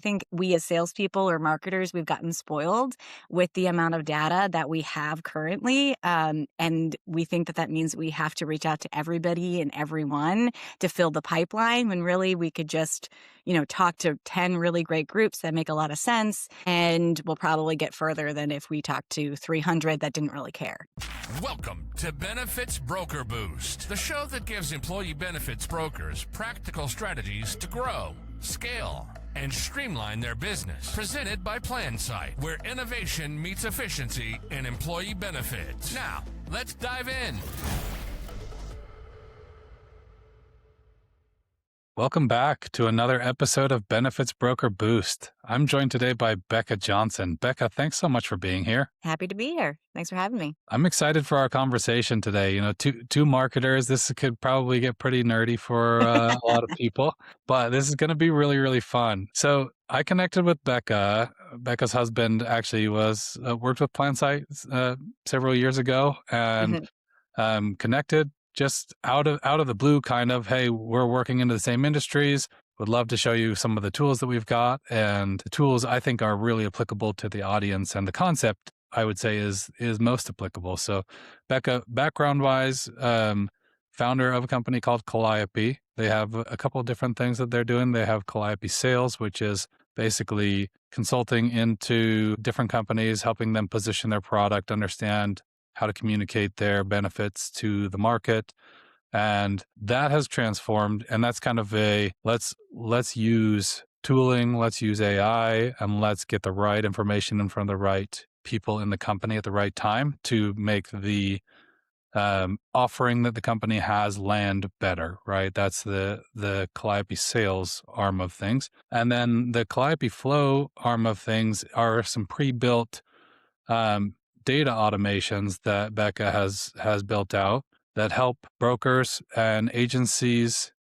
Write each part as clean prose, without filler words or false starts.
I think we as salespeople or marketers, we've gotten spoiled with the amount of data that we have currently. And we think that that means we have to reach out to everybody and everyone to fill the pipeline when really we could just, talk to 10 really great groups that make a lot of sense. And we'll probably get further than if we talked to 300 that didn't really care. Welcome to Benefits Broker Boost, the show that gives employee benefits brokers practical strategies to grow, scale, and streamline their business. Presented by Plansight, where innovation meets efficiency in employee benefits. Now, let's dive in. Welcome back to another episode of Benefits Broker Boost. I'm joined today by Becca Johnson. Becca, thanks so much for being here. Happy to be here. Thanks for having me. I'm excited for our conversation today. Two marketers, this could probably get pretty nerdy for a lot of people, but this is going to be really, really fun. So I connected with Becca. Becca's husband actually worked with Plansight several years ago and connected just out of the blue, kind of, hey, we're working into the same industries. Would love to show you some of the tools that we've got. And the tools I think are really applicable to the audience, and the concept I would say is most applicable. So Becca, background wise, founder of a company called Calliope. They have a couple of different things that they're doing. They have Calliope Sales, which is basically consulting into different companies, helping them position their product, understand how to communicate their benefits to the market. And that has transformed. And that's kind of let's use tooling, let's use AI, and let's get the right information in front of the right people in the company at the right time to make the offering that the company has land better, right? That's the Calliope Sales arm of things. And then the Calliope Flow arm of things are some pre-built data automations that Becca has built out that help brokers and agencies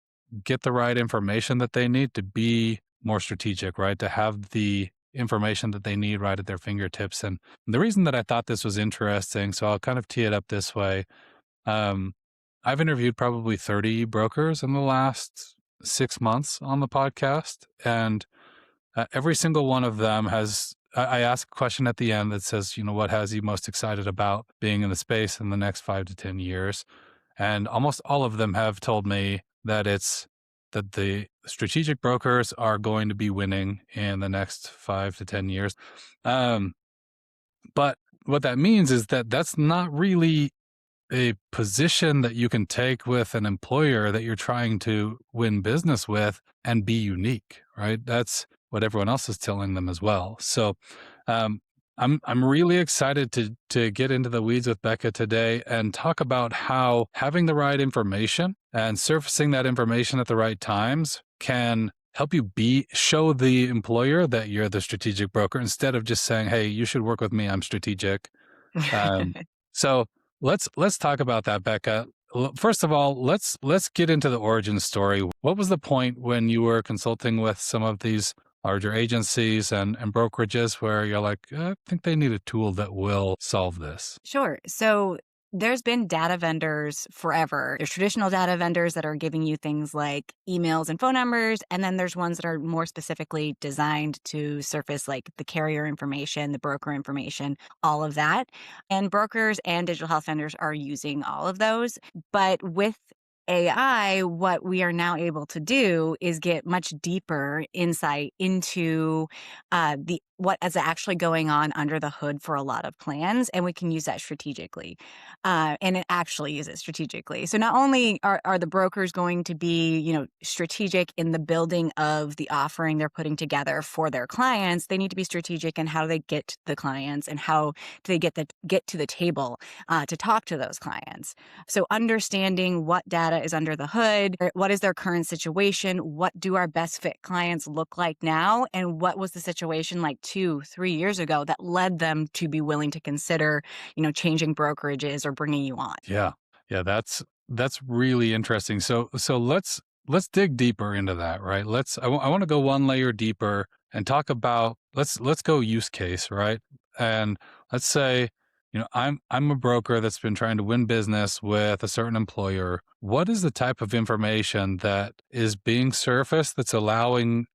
get the right information that they need to be more strategic, right? To have the information that they need right at their fingertips. And the reason that I thought this was interesting, so I'll kind of tee it up this way. I've interviewed probably 30 brokers in the last 6 months on the podcast, and every single one of them I ask a question at the end that says, what has you most excited about being in the space in the next 5 to 10 years? And almost all of them have told me that that the strategic brokers are going to be winning in the next 5 to 10 years. But what that means is that that's not really a position that you can take with an employer that you're trying to win business with and be unique, right? That's what everyone else is telling them as well. So I'm really excited to get into the weeds with Becca today and talk about how having the right information and surfacing that information at the right times can help you show the employer that you're the strategic broker instead of just saying, hey, you should work with me, I'm strategic. So let's talk about that, Becca. First of all, let's get into the origin story. What was the point when you were consulting with some of these larger agencies and brokerages where you're like, I think they need a tool that will solve this? Sure. So there's been data vendors forever. There's traditional data vendors that are giving you things like emails and phone numbers. And then there's ones that are more specifically designed to surface like the carrier information, the broker information, all of that. And brokers and digital health vendors are using all of those. But with AI, what we are now able to do is get much deeper insight into what is actually going on under the hood for a lot of plans, and we can use that strategically. And it actually uses strategically. So not only are the brokers going to be, strategic in the building of the offering they're putting together for their clients, they need to be strategic in how they get to the clients and how do they get to the table to talk to those clients. So understanding what data is under the hood, what is their current situation, what do our best fit clients look like now, and what was the situation like 2-3 years ago that led them to be willing to consider, changing brokerages or bringing you on. Yeah. That's really interesting. So let's dig deeper into that, right? I want to go one layer deeper and talk about, let's go use case, right? And let's say, I'm a broker that's been trying to win business with a certain employer. What is the type of information that is being surfaced that's allowing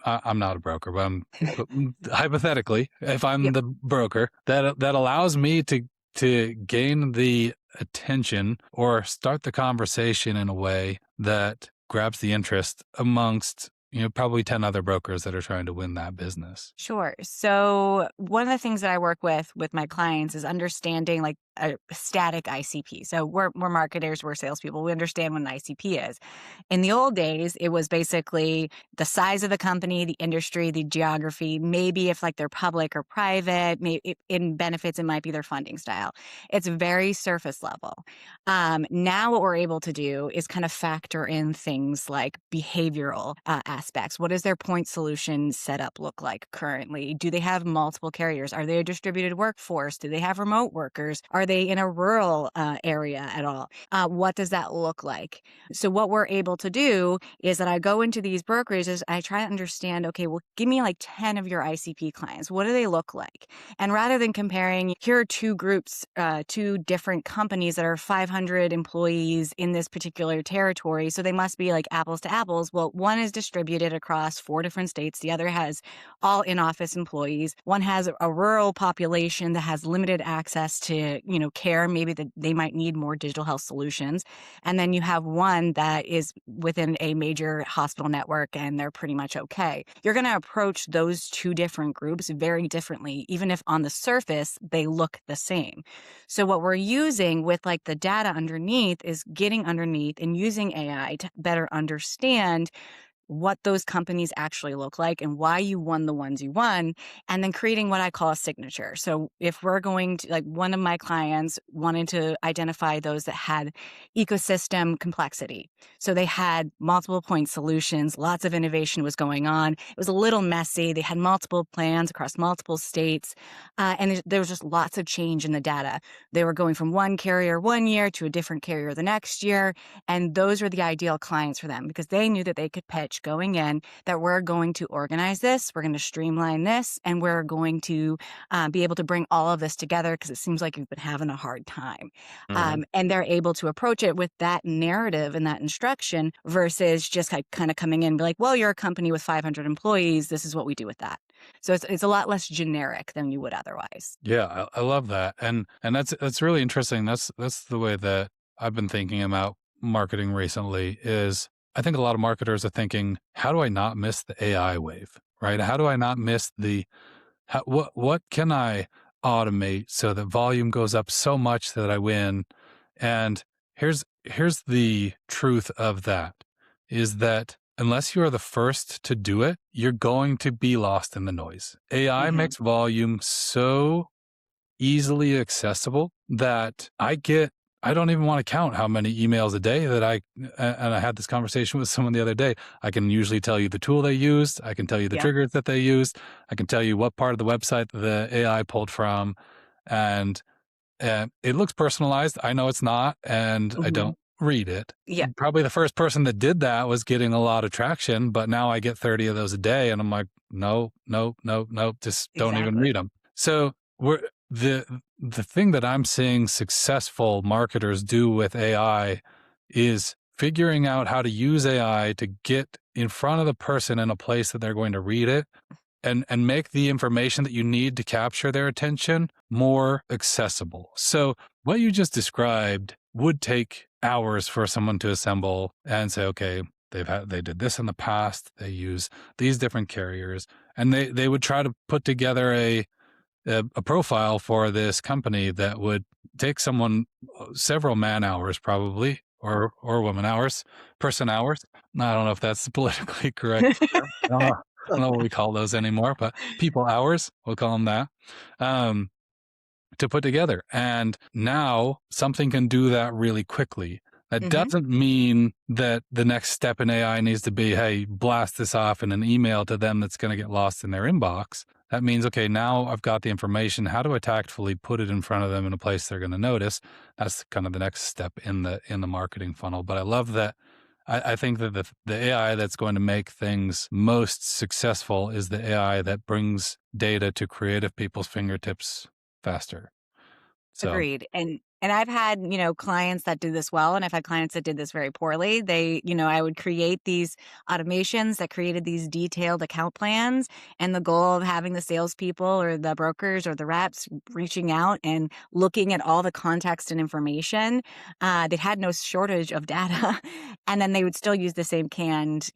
I'm not a broker, but hypothetically, if I'm Yep. the broker, that allows me to gain the attention or start the conversation in a way that grabs the interest amongst, probably 10 other brokers that are trying to win that business. Sure. So one of the things that I work with my clients is understanding like a static ICP. So we're marketers, we're salespeople. We understand what an ICP is. In the old days, it was basically the size of the company, the industry, the geography, maybe if like they're public or private, maybe in benefits, it might be their funding style. It's very surface level. Now what we're able to do is kind of factor in things like behavioral aspects. What does their point solution setup look like currently? Do they have multiple carriers? Are they a distributed workforce? Do they have remote workers? Are they in a rural area at all? What does that look like? So what we're able to do is that I go into these brokerages, I try to understand, okay, well, give me like 10 of your ICP clients. What do they look like? And rather than comparing, here are two groups, two different companies that are 500 employees in this particular territory, so they must be like apples to apples. Well, one is distributed across 4 different states. The other has all in-office employees. One has a rural population that has limited access to, care. Maybe that they might need more digital health solutions. And then you have one that is within a major hospital network and they're pretty much okay. You're going to approach those two different groups very differently, even if on the surface they look the same. So what we're using with like the data underneath is getting underneath and using AI to better understand what those companies actually look like and why you won the ones you won, and then creating what I call a signature. So if we're going to, like, one of my clients wanted to identify those that had ecosystem complexity. So they had multiple point solutions, lots of innovation was going on. It was a little messy. They had multiple plans across multiple states. And there was just lots of change in the data. They were going from one carrier one year to a different carrier the next year. And those were the ideal clients for them because they knew that they could pitch going in that we're going to organize this, we're going to streamline this, and we're going to be able to bring all of this together because it seems like you've been having a hard time. And they're able to approach it with that narrative and that instruction versus just like kind of coming in and be like, well, you're a company with 500 employees. This is what we do with that. So it's a lot less generic than you would otherwise. Yeah, I love that. And that's really interesting. That's the way that I've been thinking about marketing recently is I think a lot of marketers are thinking, how do I not miss the AI wave, right? How do I not miss what can I automate so that volume goes up so much that I win? And here's the truth of that is that unless you are the first to do it, you're going to be lost in the noise. AI Mm-hmm. makes volume so easily accessible that I don't even want to count how many emails a day and I had this conversation with someone the other day. I can usually tell you the tool they used. I can tell you the Yep. triggers that they used. I can tell you what part of the website the AI pulled from. And it looks personalized. I know it's not, and I Mm-hmm. don't read it. Yeah. Probably the first person that did that was getting a lot of traction, but now I get 30 of those a day and I'm like, no, just don't even Exactly. read them. So the thing that I'm seeing successful marketers do with AI is figuring out how to use AI to get in front of the person in a place that they're going to read it and make the information that you need to capture their attention more accessible. So what you just described would take hours for someone to assemble and say, okay, they did this in the past, they use these different carriers, and they would try to put together a profile for this company that would take someone several man hours probably or woman hours, person hours. I don't know if that's the politically correct term. I don't know what we call those anymore, but people hours, we'll call them that, to put together. And now something can do that really quickly. That Mm-hmm. doesn't mean that the next step in AI needs to be, hey, blast this off in an email to them that's going to get lost in their inbox. That means, okay, now I've got the information. How do I tactfully put it in front of them in a place they're going to notice? That's kind of the next step in the marketing funnel. But I love that. I think that the AI that's going to make things most successful is the AI that brings data to creative people's fingertips faster. So Agreed. And I've had, clients that do this well, and I've had clients that did this very poorly. I would create these automations that created these detailed account plans, and the goal of having the salespeople or the brokers or the reps reaching out and looking at all the context and information. They had no shortage of data, and then they would still use the same canned,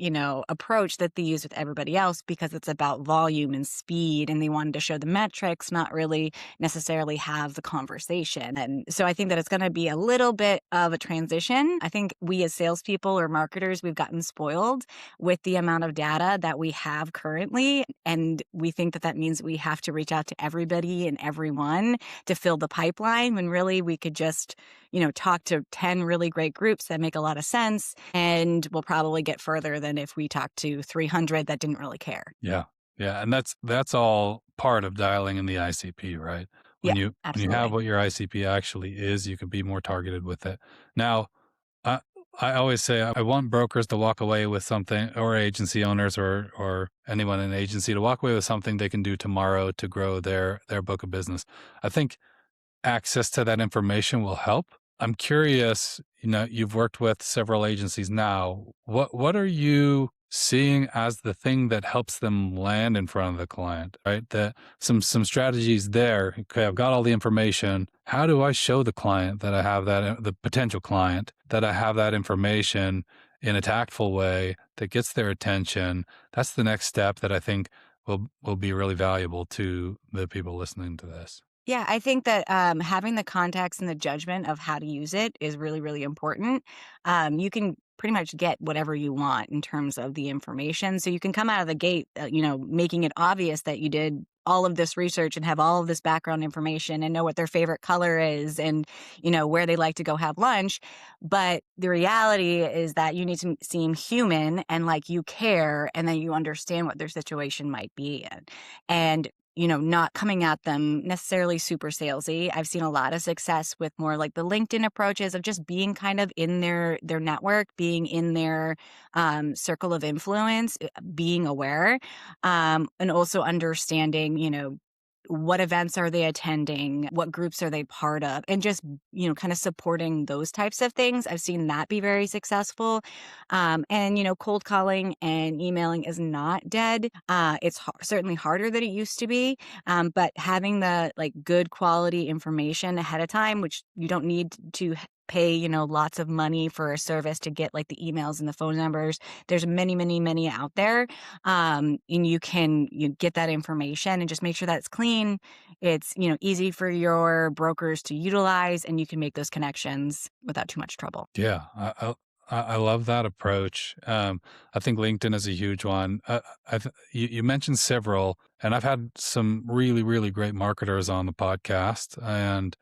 approach that they use with everybody else because it's about volume and speed, and they wanted to show the metrics, not really necessarily have the conversation. And so I think that it's going to be a little bit of a transition. I think we as salespeople or marketers, we've gotten spoiled with the amount of data that we have currently. And we think that that means we have to reach out to everybody and everyone to fill the pipeline when really we could just, talk to 10 really great groups that make a lot of sense. And we'll probably get further than if we talked to 300 that didn't really care. Yeah. Yeah. And that's all part of dialing in the ICP, right? Yeah, When you have absolutely. what your ICP actually is, you can be more targeted with it. Now, I I always say I want brokers to walk away with something, or agency owners, or anyone in an agency to walk away with something they can do tomorrow to grow their book of business. I think access to that information will help. I'm curious, you've worked with several agencies now. What are you seeing as the thing that helps them land in front of the client, right? That some strategies there. Okay, I've got all the information. How do I show the client that I have that, the potential client, that I have that information in a tactful way that gets their attention? That's the next step that I think will be really valuable to the people listening to this. Yeah, I think that having the context and the judgment of how to use it is really, really important. You can pretty much get whatever you want in terms of the information. So you can come out of the gate, making it obvious that you did all of this research and have all of this background information and know what their favorite color is and, where they like to go have lunch. But the reality is that you need to seem human and like you care and that you understand what their situation might be in. And not coming at them necessarily super salesy. I've seen a lot of success with more like the LinkedIn approaches of just being kind of in their network, being in their circle of influence, being aware, and also understanding, what events are they attending? What groups are they part of? And just, kind of supporting those types of things. I've seen that be very successful. And, cold calling and emailing is not dead. It's certainly harder than it used to be. But having the like good quality information ahead of time, which you don't need to pay, lots of money for a service to get like the emails and the phone numbers. There's many, many, many out there. And you can get that information and just make sure that it's clean. It's, easy for your brokers to utilize and you can make those connections without too much trouble. Yeah, I love that approach. I think LinkedIn is a huge one. You mentioned several, and I've had some really, really great marketers on the podcast, and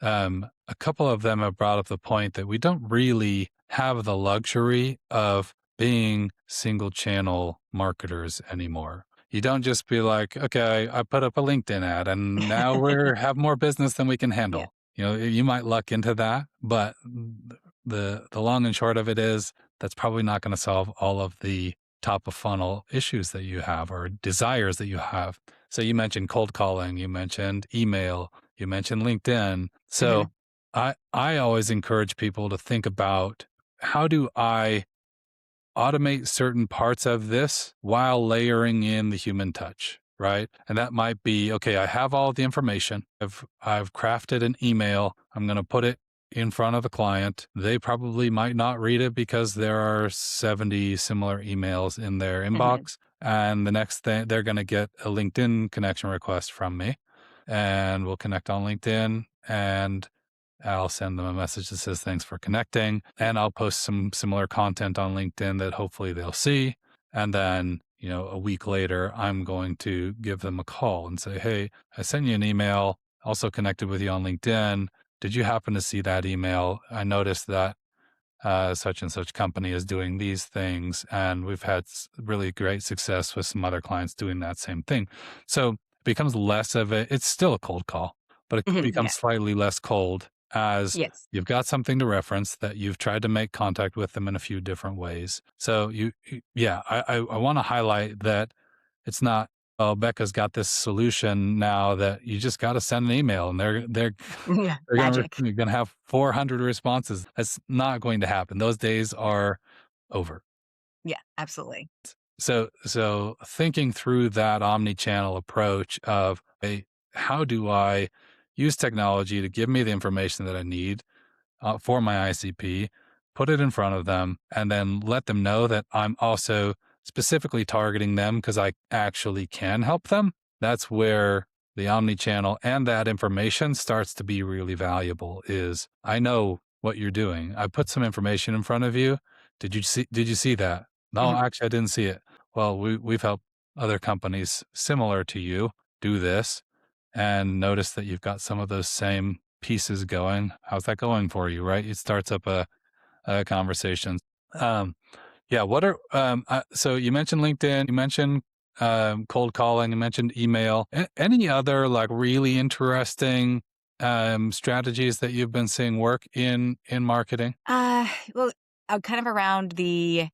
a couple of them have brought up the point that we don't really have the luxury of being single channel marketers anymore. You don't just be like, okay, I put up a LinkedIn ad and now we're have more business than we can Yeah. handle. You might luck into that, but the long and short of it is that's probably not going to solve all of the top of funnel issues that you have or desires that you have. So you mentioned cold calling, you mentioned email, you mentioned LinkedIn. Mhm. So I always encourage people to think about, how do I automate certain parts of this while layering in the human touch, right? And that might be, okay, I have all the information. I've crafted an email. I'm going to put it in front of the client. They probably might not read it because there are 70 similar emails in their Mhm. inbox. And the next thing, they're going to get a LinkedIn connection request from me, and we'll connect on LinkedIn, and I'll send them a message that says, thanks for connecting. And I'll post some similar content on LinkedIn that hopefully they'll see. And then, a week later, I'm going to give them a call and say, hey, I sent you an email, also connected with you on LinkedIn. Did you happen to see that email? I noticed that such and such company is doing these things. And we've had really great success with some other clients doing that same thing. So it becomes less of it's still a cold call, but it Mhm. Yeah. becomes slightly less cold as Yes. you've got something to reference, that you've tried to make contact with them in a few different ways. So yeah, I want to highlight that it's not well, Becca's got this solution now that you just got to send an email and they're Yeah, they're gonna magic. you're gonna have 400 responses. That's not going to happen. Those days are over. Yeah, absolutely. So thinking through that omni-channel approach of, hey, how do I use technology to give me the information that I need for my ICP, put it in front of them, and then let them know that I'm also specifically targeting them because I actually can help them. That's where the omni-channel and that information starts to be really valuable. Is I know what you're doing. I put some information in front of you. Did you see that? No, Mhm. actually I didn't see it. Well, we've helped other companies similar to you do this and notice that you've got some of those same pieces going. How's that going for you? Right? It starts up a conversation. Um, yeah. So you mentioned LinkedIn, you mentioned cold calling, you mentioned email. Any other like really interesting strategies that you've been seeing work in marketing? Well, kind of around the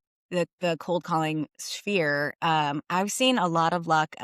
cold calling sphere, I've seen a lot of luck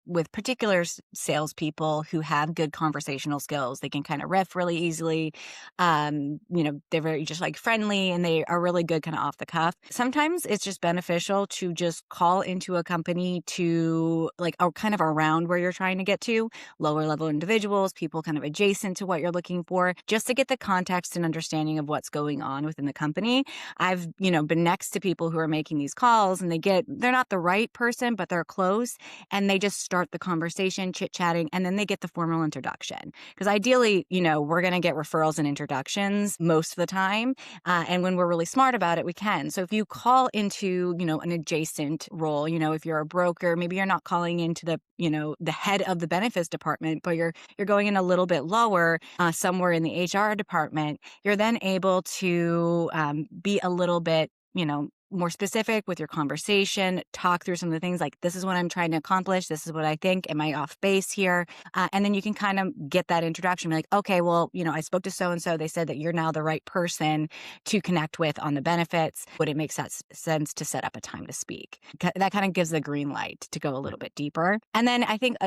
with particular salespeople who have good conversational skills. They can kind of riff really easily. They're very just like friendly and they are really good kind of off the cuff. Sometimes it's just beneficial to just call into a company to like kind of around where you're trying to get to, lower level individuals, people kind of adjacent to what you're looking for, just to get the context and understanding of what's going on within the company. I've, been next to people who are making these calls and they're not the right person, but they're close and they just start the conversation, chit chatting, and then they get the formal introduction. Because ideally, we're going to get referrals and introductions most of the time. And when we're really smart about it, we can. So if you call into, an adjacent role, if you're a broker, maybe you're not calling into the head of the benefits department, but you're going in a little bit lower, somewhere in the HR department, you're then able to be a little bit, more specific with your conversation, talk through some of the things like, this is what I'm trying to accomplish. This is what I think. Am I off base here? And then you can kind of get that introduction. Be like, okay, well, I spoke to so-and-so. They said that you're now the right person to connect with on the benefits. Would it make sense to set up a time to speak? That kind of gives the green light to go a little bit deeper. And then I think,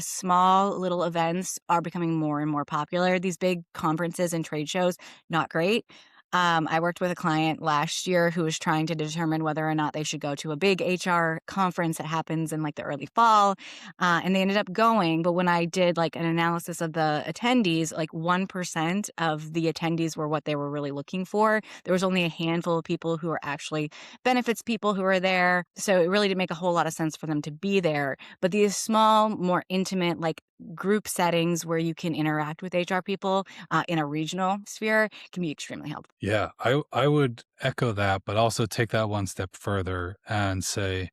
small little events are becoming more and more popular. These big conferences and trade shows, not great. I worked with a client last year who was trying to determine whether or not they should go to a big HR conference that happens in like the early fall. And they ended up going. But when I did like an analysis of the attendees, like 1% of the attendees were what they were really looking for. There was only a handful of people who are actually benefits people who are there. So it really didn't make a whole lot of sense for them to be there. But these small, more intimate, like group settings where you can interact with HR people in a regional sphere can be extremely helpful. Yeah, I would echo that, but also take that one step further and say,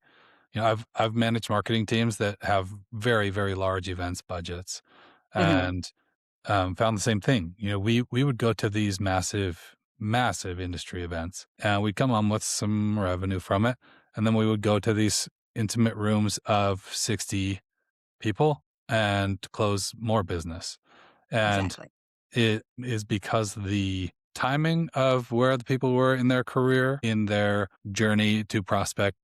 I've managed marketing teams that have very, very large events budgets Hmm. and found the same thing. We would go to these massive, massive industry events and we'd come home with some revenue from it. And then we would go to these intimate rooms of 60 people and close more business. And Exactly. it is because the timing of where the people were in their career, in their journey to prospect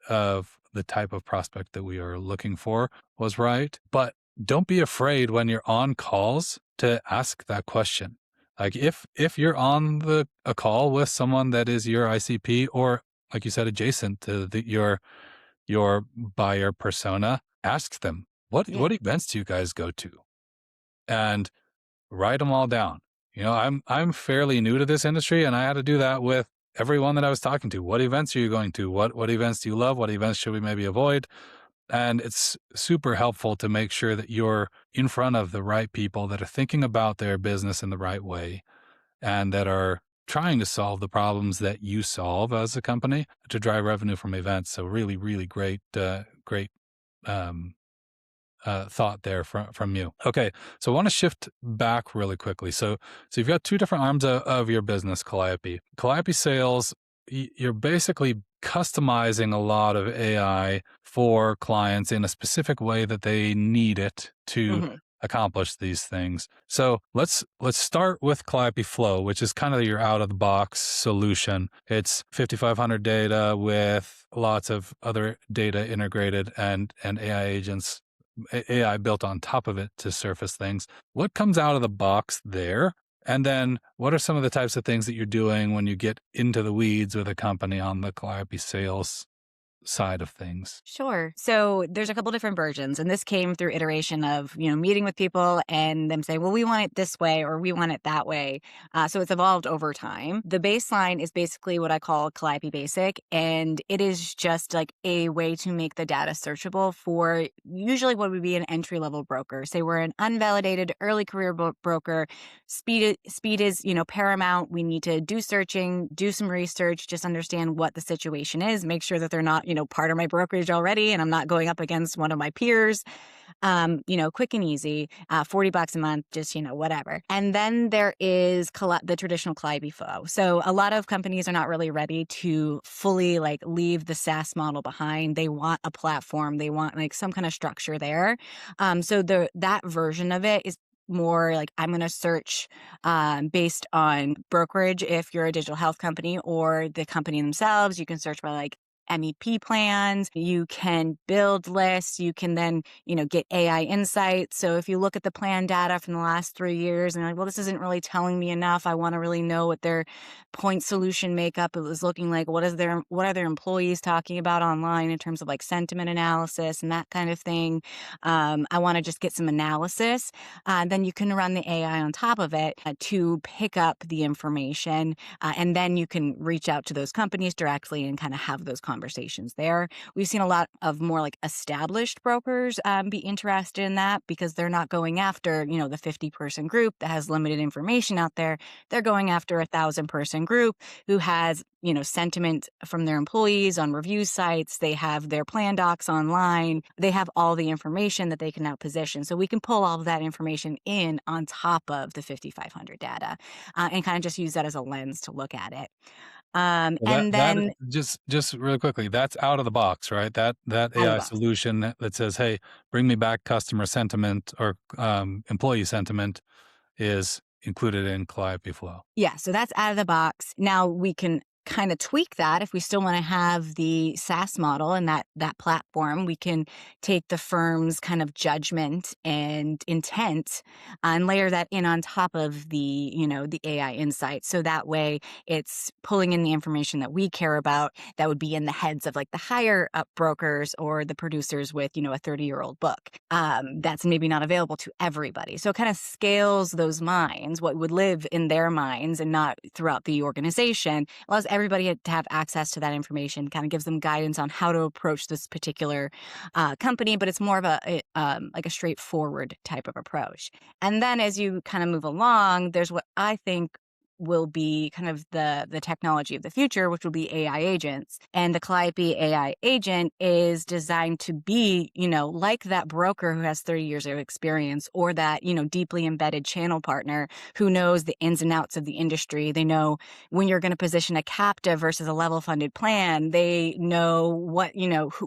of the type of prospect that we are looking for was right. But don't be afraid when you're on calls to ask that question. Like if you're on a call with someone that is your ICP or like you said, adjacent to your buyer persona, ask them, Yeah. what events do you guys go to? And write them all down. I'm fairly new to this industry and I had to do that with everyone that I was talking to. What events are you going to? What events do you love? What events should we maybe avoid? And it's super helpful to make sure that you're in front of the right people that are thinking about their business in the right way and that are trying to solve the problems that you solve as a company to drive revenue from events. So really, really great um, thought there from you. Okay, so I want to shift back really quickly. So you've got two different arms of your business, Calliope. Calliope Sales, you're basically customizing a lot of AI for clients in a specific way that they need it to Hmm. accomplish these things. So let's start with Calliope Flow, which is kind of your out of the box solution. It's 5,500 data with lots of other data integrated and AI agents, AI built on top of it to surface things. What comes out of the box there? And then what are some of the types of things that you're doing when you get into the weeds with a company on the Calliope sales side of things? Sure. So there's a couple different versions, and this came through iteration of meeting with people and them saying, "Well, we want it this way," or "We want it that way." So it's evolved over time. The baseline is basically what I call Calliope Basic, and it is just like a way to make the data searchable for usually what would be an entry level broker. Say we're an unvalidated early career broker. Speed is paramount. We need to do searching, do some research, just understand what the situation is, make sure that they're not part of my brokerage already, and I'm not going up against one of my peers. Quick and easy, $40 a month, just, whatever. And then there is the traditional Calliope flow. So a lot of companies are not really ready to fully like leave the SaaS model behind. They want a platform. They want like some kind of structure there. So that version of it is more like I'm going to search based on brokerage. If you're a digital health company or the company themselves, you can search by like MEP plans. You can build lists. You can then, get AI insights. So if you look at the plan data from the last 3 years and you're like, well, this isn't really telling me enough. I want to really know what their point solution makeup is looking like. What are their employees talking about online in terms of like sentiment analysis and that kind of thing. I want to just get some analysis. Then you can run the AI on top of it to pick up the information. And then you can reach out to those companies directly and kind of have those conversations there. We've seen a lot of more like established brokers be interested in that because they're not going after, the 50-person group that has limited information out there. They're going after a 1,000-person group who has, sentiment from their employees on review sites. They have their plan docs online. They have all the information that they can now position. So we can pull all of that information in on top of the 5,500 data and kind of just use that as a lens to look at it. Well, And that then just really quickly, that's out of the box, right? That out of the AI box. solution that says, "Hey, bring me back customer sentiment or employee sentiment," is included in Calliope Flow. Yeah, so that's out of the box. Now we can kind of tweak that if we still want to have the SaaS model and that platform. We can take the firm's kind of judgment and intent and layer that in on top of the AI insight. So that way it's pulling in the information that we care about that would be in the heads of like the higher up brokers or the producers with, a 30-year-old book. That's maybe not available to everybody. So it kind of scales those minds, what would live in their minds and not throughout the organization, allows everybody to have access to that information, kind of gives them guidance on how to approach this particular company, but it's more of like a straightforward type of approach. And then as you kind of move along, there's what I think will be kind of the technology of the future, which will be AI agents. And the Calliope AI agent is designed to be, like that broker who has 30 years of experience or that, deeply embedded channel partner who knows the ins and outs of the industry. They know when you're going to position a captive versus a level funded plan. They know what,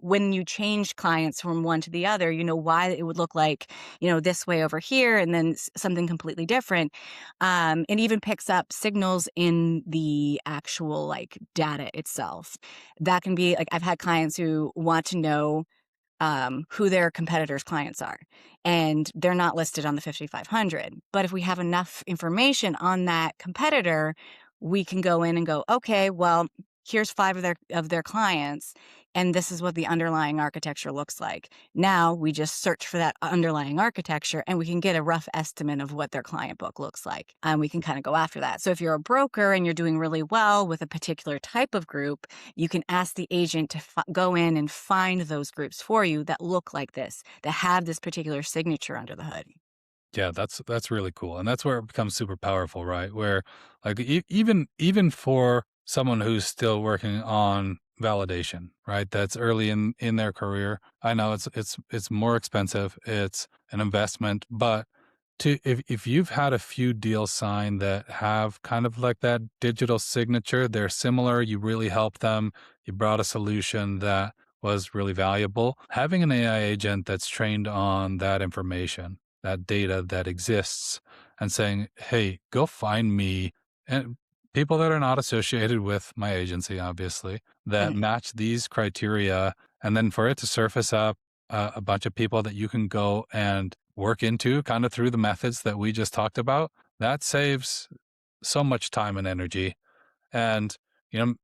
when you change clients from one to the other, why it would look like, this way over here and then something completely different. It even picks up signals in the actual like data itself. That can be like I've had clients who want to know who their competitors' clients are, and they're not listed on the 5,500. But if we have enough information on that competitor, we can go in and go, okay, well, here's 5 of their clients, and this is what the underlying architecture looks like. Now we just search for that underlying architecture, and we can get a rough estimate of what their client book looks like, and we can kind of go after that. So if you're a broker and you're doing really well with a particular type of group, you can ask the agent to go in and find those groups for you that look like this, that have this particular signature under the hood. Yeah, that's really cool, and that's where it becomes super powerful, right? Where like even for someone who's still working on validation, right? That's early in their career. I know it's more expensive. It's an investment, but if you've had a few deals signed that have kind of like that digital signature, they're similar. You really help them. You brought a solution that was really valuable. Having an AI agent that's trained on that information that data that exists and saying, hey, go find me and people that are not associated with my agency, obviously, that Mhm. match these criteria. And then for it to surface up a bunch of people that you can go and work into kind of through the methods that we just talked about, that saves so much time and energy. And, you know,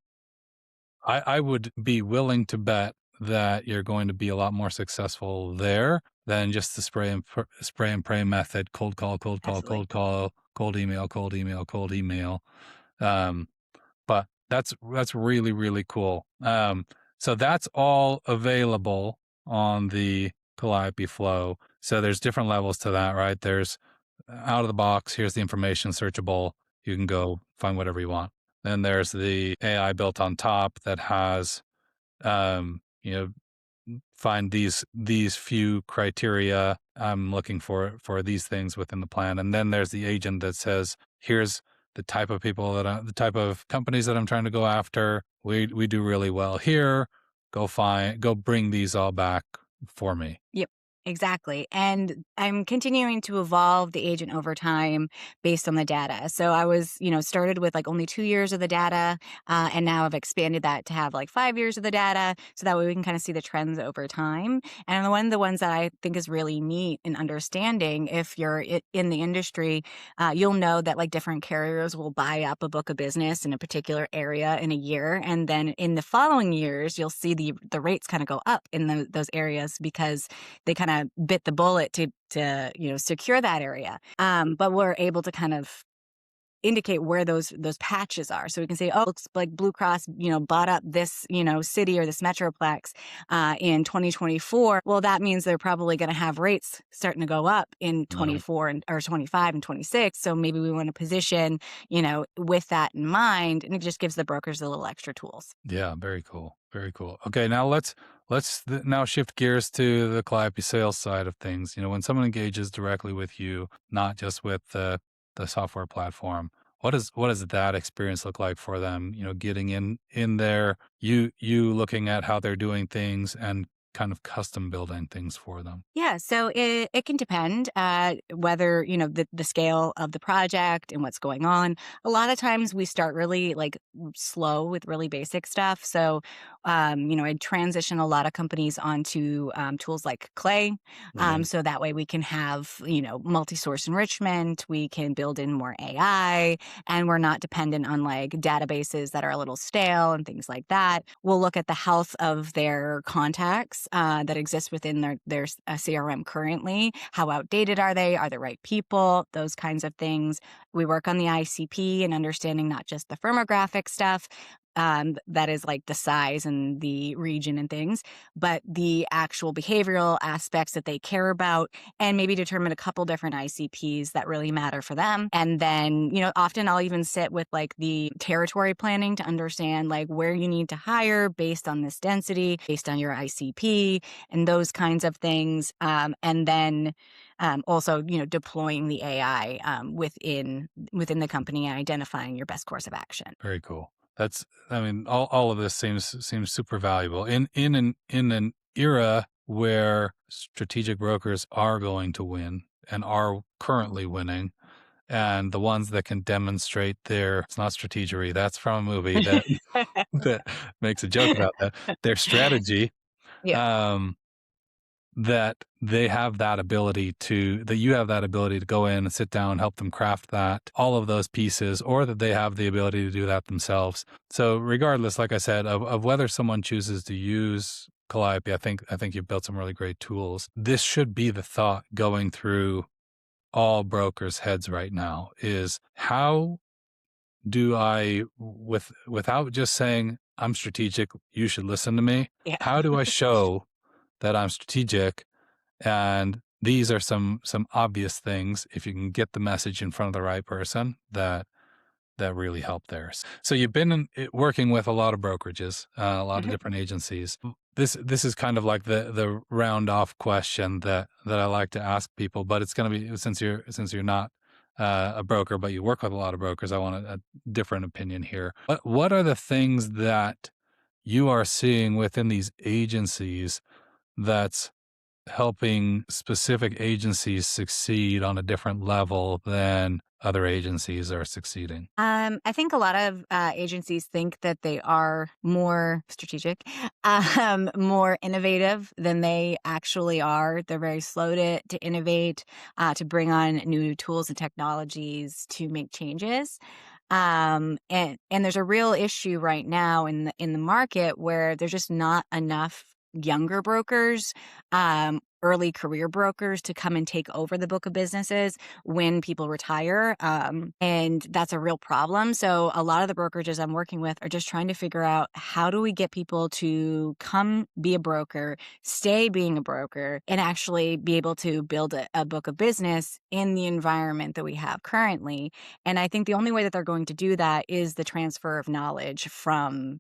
I would be willing to bet that you're going to be a lot more successful there than just the spray and pray method, cold call, cold call, Absolutely. cold call, cold email, cold email, cold email. Um, but that's really, really cool. So that's all available on the Calliope flow. So there's different levels to that, right? There's out of the box, here's the information searchable. You can go find whatever you want. Then there's the AI built on top that has, you know, find these few criteria. I'm looking for these things within the plan. And then there's the agent that says, here's the type of people the type of companies that I'm trying to go after. We do really well here. Go bring these all back for me. Yep, exactly. And I'm continuing to evolve the agent over time based on the data. So I was, started with like only 2 years of the data, and now I've expanded that to have like 5 years of the data, so that way we can kind of see the trends over time. And one of the ones that I think is really neat in understanding, if you're in the industry, you'll know that like different carriers will buy up a book of business in a particular area in a year, and then in the following years, you'll see the rates kind of go up in those areas because they kind of bit the bullet to secure that area. But we're able to kind of indicate where those patches are. So we can say, oh, looks like Blue Cross, bought up this, city or this metroplex in 2024. Well, that means they're probably going to have rates starting to go up in Right. 24 and or 25 and 26. So maybe we want to position, with that in mind, and it just gives the brokers a little extra tools. Yeah, very cool. Very cool. Okay, now let's now shift gears to the Calliope sales side of things. When someone engages directly with you, not just with the software platform, what does that experience look like for them? Getting in there, you looking at how they're doing things and kind of custom building things for them. Yeah, so it can depend whether, the scale of the project and what's going on. A lot of times we start really like slow with really basic stuff. So, I transition a lot of companies onto tools like Clay. Right. So that way we can have, multi-source enrichment, we can build in more AI, and we're not dependent on like databases that are a little stale and things like that. We'll look at the health of their contacts that exist within their CRM currently. How outdated are they? Are the right people? Those kinds of things. We work on the ICP and understanding not just the firmographic stuff, that is like the size and the region and things, but the actual behavioral aspects that they care about, and maybe determine a couple different ICPs that really matter for them. And then, often I'll even sit with like the territory planning to understand like where you need to hire based on this density, based on your ICP, and those kinds of things. And then also, deploying the AI within the company and identifying your best course of action. Very cool. I mean, all of this seems super valuable in an era where strategic brokers are going to win and are currently winning, and the ones that can demonstrate it's not strategery, that's from a movie that that makes a joke about that, their strategy, Yeah. um, that they have that you have that ability to go in and sit down, help them craft that, all of those pieces, or that they have the ability to do that themselves. So regardless, like I said, of whether someone chooses to use Calliope, I think you've built some really great tools. This should be the thought going through all brokers' heads right now is how do I, without just saying I'm strategic, you should listen to me, Yeah. how do I show that I'm strategic? And these are some obvious things, if you can get the message in front of the right person, that really help there. So you've been working with a lot of brokerages, a lot of Mhm. different agencies. This is kind of like the round off question that I like to ask people, but it's going to be, since you're not a broker, but you work with a lot of brokers, I want a different opinion here. What are the things that you are seeing within these agencies that's helping specific agencies succeed on a different level than other agencies are succeeding? I think a lot of agencies think that they are more strategic, more innovative than they actually are. They're very slow to innovate, to bring on new tools and technologies to make changes. And there's a real issue right now in the market where there's just not enough younger brokers, early career brokers to come and take over the book of businesses when people retire. And that's a real problem. So a lot of the brokerages I'm working with are just trying to figure out, how do we get people to come be a broker, stay being a broker, and actually be able to build a book of business in the environment that we have currently. And I think the only way that they're going to do that is the transfer of knowledge from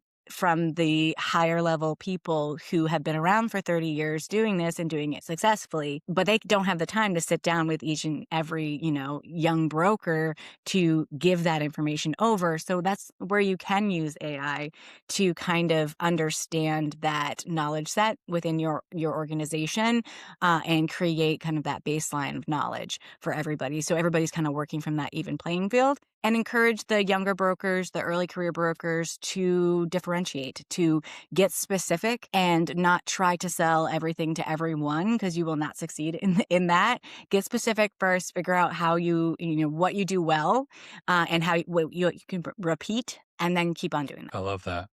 the higher level people who have been around for 30 years doing this and doing it successfully, but they don't have the time to sit down with each and every, young broker to give that information over. So that's where you can use AI to kind of understand that knowledge set within your organization, and create kind of that baseline of knowledge for everybody. So everybody's kind of working from that even playing field, and encourage the younger brokers, the early career brokers, to differentiate, to get specific and not try to sell everything to everyone, because you will not succeed in that. Get specific first, figure out how what you do well, and how you can repeat, and then keep on doing that. I love that.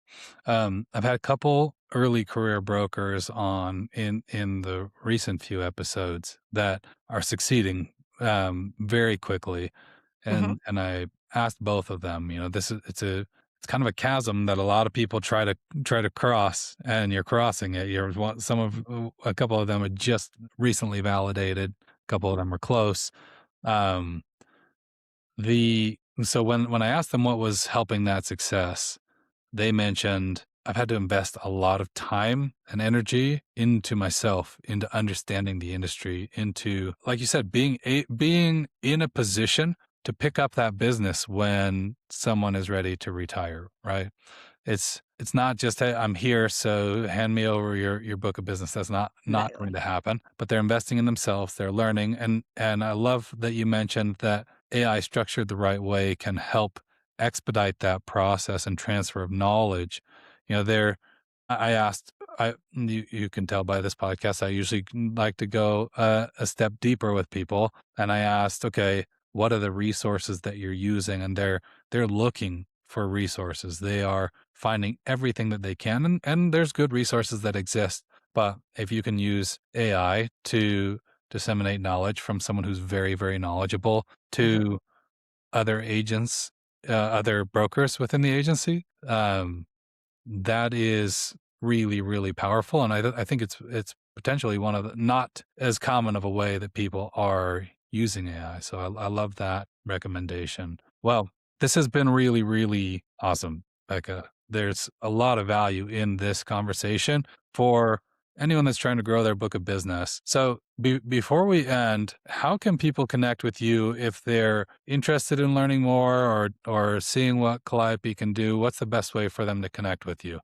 I've had a couple early career brokers on in the recent few episodes that are succeeding very quickly. Mhm. And I asked both of them, it's kind of a chasm that a lot of people try to cross, and you're crossing it. A couple of them are just recently validated, a couple of them are close. Um, so when I asked them what was helping that success, they mentioned, I've had to invest a lot of time and energy into myself, into understanding the industry, into, like you said, being in a position to pick up that business when someone is ready to retire, right? It's not just, hey, I'm here, so hand me over your book of business. That's not Right. going to happen. But they're investing in themselves, they're learning, and I love that you mentioned that AI structured the right way can help expedite that process and transfer of knowledge. There, I asked, you can tell by this podcast, I usually like to go a step deeper with people, and I asked, okay, what are the resources that you're using? And they're looking for resources. They are finding everything that they can, and there's good resources that exist. But if you can use AI to disseminate knowledge from someone who's very, very knowledgeable Mhm. to other agents, other brokers within the agency, that is really, really powerful. And I think it's potentially one of the not as common of a way that people are using AI. So I love that recommendation. Well, this has been really, really awesome, Becca. There's a lot of value in this conversation for anyone that's trying to grow their book of business. So before we end, how can people connect with you if they're interested in learning more, or seeing what Calliope can do? What's the best way for them to connect with you?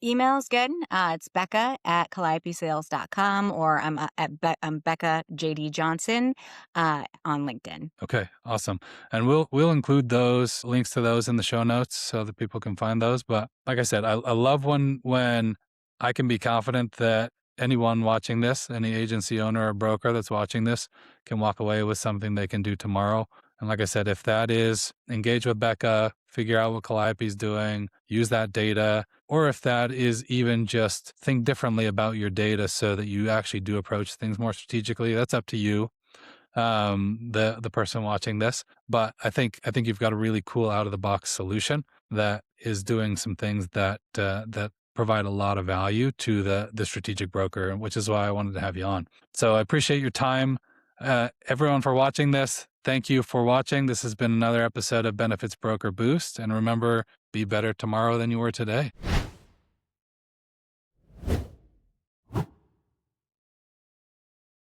Email's good. It's Becca at calliopesales.com, or I'm Becca JD Johnson on LinkedIn. Okay, awesome. And we'll include those links to those in the show notes so that people can find those. But like I said, I love when I can be confident that anyone watching this, any agency owner or broker that's watching this, can walk away with something they can do tomorrow. And like I said, if that is engage with Becca, figure out what Calliope's doing, use that data, or if that is even just think differently about your data so that you actually do approach things more strategically, that's up to you, the person watching this. But I think you've got a really cool out of the box solution that is doing some things that provide a lot of value to the strategic broker, which is why I wanted to have you on. So I appreciate your time, everyone, for watching this. Thank you for watching. This has been another episode of Benefits Broker Boost, and remember, be better tomorrow than you were today.